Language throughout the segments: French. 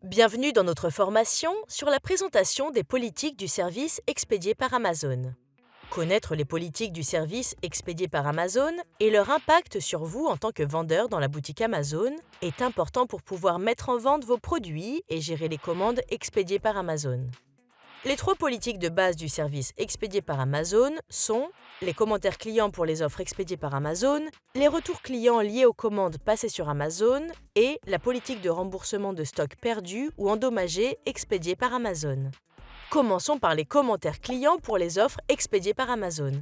Bienvenue dans notre formation sur la présentation des politiques du service expédié par Amazon. Connaître les politiques du service expédié par Amazon et leur impact sur vous en tant que vendeur dans la boutique Amazon est important pour pouvoir mettre en vente vos produits et gérer les commandes expédiées par Amazon. Les trois politiques de base du service expédié par Amazon sont les commentaires clients pour les offres expédiées par Amazon, les retours clients liés aux commandes passées sur Amazon et la politique de remboursement de stocks perdus ou endommagés expédiés par Amazon. Commençons par les commentaires clients pour les offres expédiées par Amazon.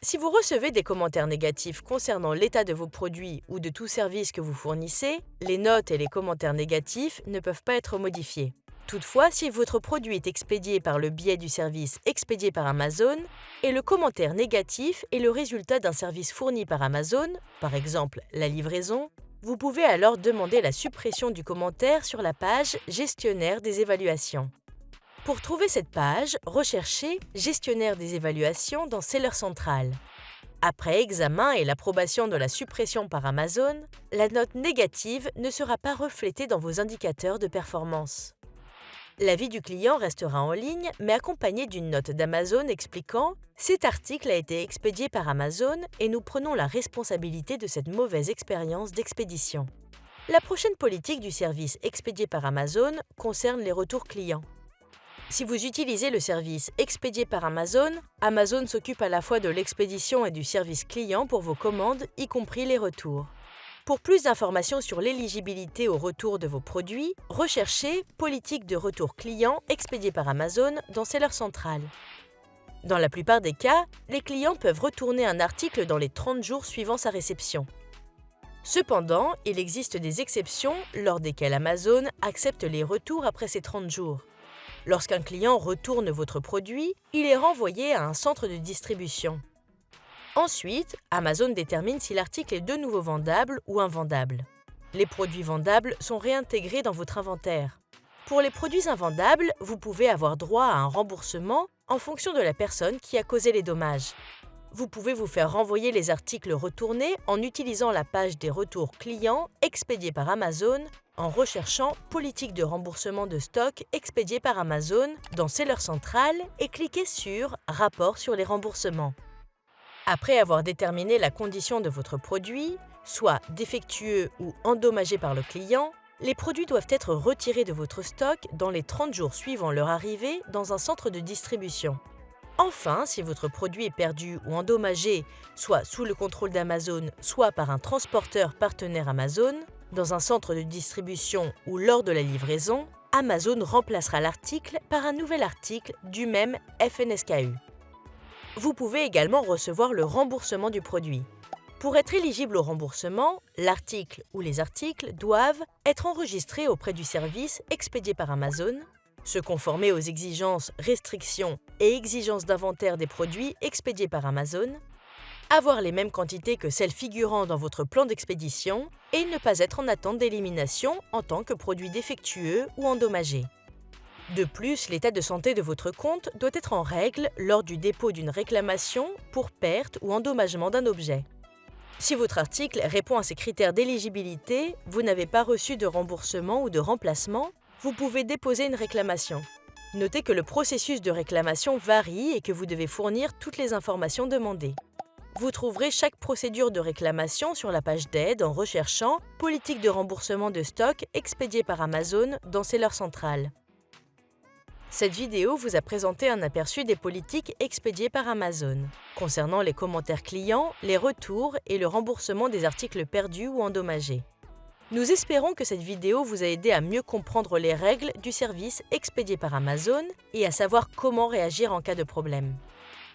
Si vous recevez des commentaires négatifs concernant l'état de vos produits ou de tout service que vous fournissez, les notes et les commentaires négatifs ne peuvent pas être modifiés. Toutefois, si votre produit est expédié par le biais du service expédié par Amazon et le commentaire négatif est le résultat d'un service fourni par Amazon, par exemple la livraison, vous pouvez alors demander la suppression du commentaire sur la page « Gestionnaire des évaluations ». Pour trouver cette page, recherchez « Gestionnaire des évaluations » dans Seller Central. Après examen et l'approbation de la suppression par Amazon, la note négative ne sera pas reflétée dans vos indicateurs de performance. L'avis du client restera en ligne, mais accompagné d'une note d'Amazon expliquant « Cet article a été expédié par Amazon et nous prenons la responsabilité de cette mauvaise expérience d'expédition ». La prochaine politique du service expédié par Amazon concerne les retours clients. Si vous utilisez le service expédié par Amazon, Amazon s'occupe à la fois de l'expédition et du service client pour vos commandes, y compris les retours. Pour plus d'informations sur l'éligibilité au retour de vos produits, recherchez « Politique de retour client expédiée par Amazon » dans Seller Central. Dans la plupart des cas, les clients peuvent retourner un article dans les 30 jours suivant sa réception. Cependant, il existe des exceptions lors desquelles Amazon accepte les retours après ces 30 jours. Lorsqu'un client retourne votre produit, il est renvoyé à un centre de distribution. Ensuite, Amazon détermine si l'article est de nouveau vendable ou invendable. Les produits vendables sont réintégrés dans votre inventaire. Pour les produits invendables, vous pouvez avoir droit à un remboursement en fonction de la personne qui a causé les dommages. Vous pouvez vous faire renvoyer les articles retournés en utilisant la page des retours clients expédiés par Amazon en recherchant « Politique de remboursement de stock expédiée par Amazon » dans Seller Central et cliquez sur « Rapport sur les remboursements ». Après avoir déterminé la condition de votre produit, soit défectueux ou endommagé par le client, les produits doivent être retirés de votre stock dans les 30 jours suivant leur arrivée dans un centre de distribution. Enfin, si votre produit est perdu ou endommagé, soit sous le contrôle d'Amazon, soit par un transporteur partenaire Amazon, dans un centre de distribution ou lors de la livraison, Amazon remplacera l'article par un nouvel article du même FNSKU. Vous pouvez également recevoir le remboursement du produit. Pour être éligible au remboursement, l'article ou les articles doivent être enregistrés auprès du service expédié par Amazon, se conformer aux exigences, restrictions et exigences d'inventaire des produits expédiés par Amazon, avoir les mêmes quantités que celles figurant dans votre plan d'expédition et ne pas être en attente d'élimination en tant que produit défectueux ou endommagé. De plus, l'état de santé de votre compte doit être en règle lors du dépôt d'une réclamation pour perte ou endommagement d'un objet. Si votre article répond à ces critères d'éligibilité, vous n'avez pas reçu de remboursement ou de remplacement, vous pouvez déposer une réclamation. Notez que le processus de réclamation varie et que vous devez fournir toutes les informations demandées. Vous trouverez chaque procédure de réclamation sur la page d'aide en recherchant « Politique de remboursement de stock expédiée par Amazon » dans Seller Central. Cette vidéo vous a présenté un aperçu des politiques expédiées par Amazon, concernant les commentaires clients, les retours et le remboursement des articles perdus ou endommagés. Nous espérons que cette vidéo vous a aidé à mieux comprendre les règles du service expédié par Amazon et à savoir comment réagir en cas de problème.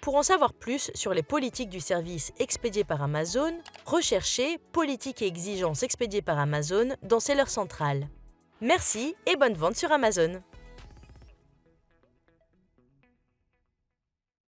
Pour en savoir plus sur les politiques du service expédié par Amazon, recherchez « Politiques et exigences expédiées par Amazon » dans Seller Central. Merci et bonne vente sur Amazon!